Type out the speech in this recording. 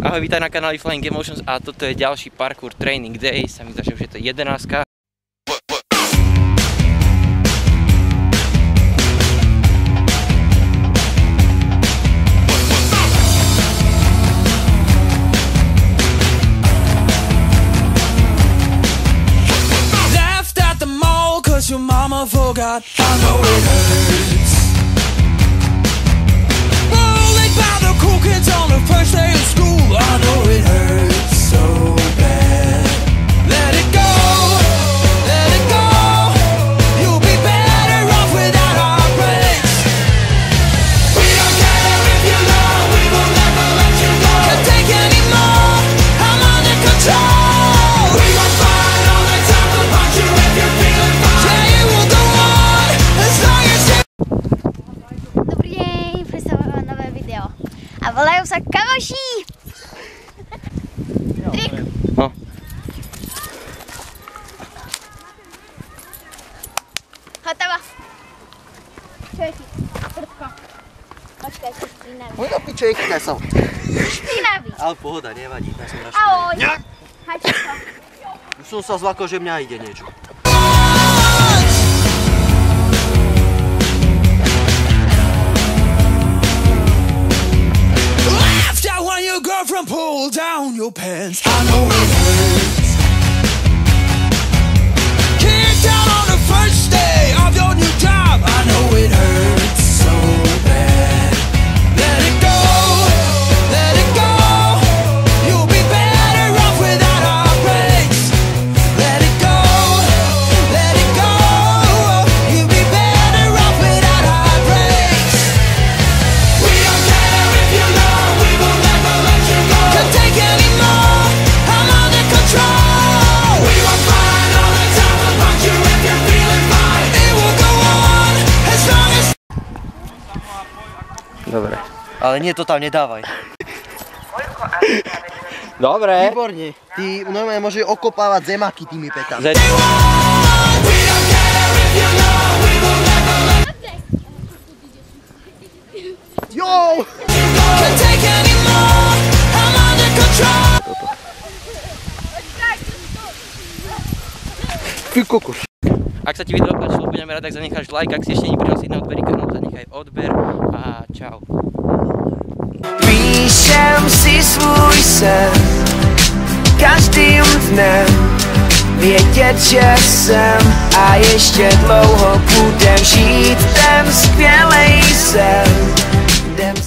Ahoj, vítaj na kanáli Flying Emotions a toto je ďalší parkour training day. Sa mi zdá, že už je to 11. Left at the mall 'cause your mama forgot. I know it hurts. Rolling by the cool kids on the first day of school. I know it hurts so bad. Let it go, let it go. You'll be better off without our breaks. We don't care if you know, we will never let you go. Can't take any more, I'm under control. We will fight all the time to punch you if you're feeling fine. Yeah, it will go on as long as you. Dobrý deň, predstavujem nové video. A volajú sa kamoši! Trik! No. Hotovo. Čo je ti? Prudko. Počkaj, si špinavý. Môj na piče, som. Špinavý. Ale pohoda, nevadí, ja som Ahoj. rašpinavý. Hačko. Už som sa zlakol, že mňa ide niečo. Laughed at when your girlfriend pulled down your pants. I know it hurts. Kicked out on the first day of your new job. I know it hurts so bad. Let it go, let it go. You'll be better off without our breaks. Let it go, let it go. You'll be better off without our breaks. We don't care if you know, we will never let you go. Can't take any more, I'm under control. We will fight all the time to punch you if you're feeling fine. It will go on as long as. Dobre. Ale nie, to tam nedávaj. Dobre. Výborne. Ty normálne môžeš okopávať zemaky tými petami. We don't care if you know, we will never let Jo! you go. Can't take any more, I'm under control. Ty kokos. Ak sa ti video páčilo, budeme rád, ak zanecháš like, ak si ešte nepridal signál odberí kanál, zanechaj odber a čau. Píšem si svůj sen každým dnem, vědět, že jsem a ještě dlouho budem žít ten skvělej sen.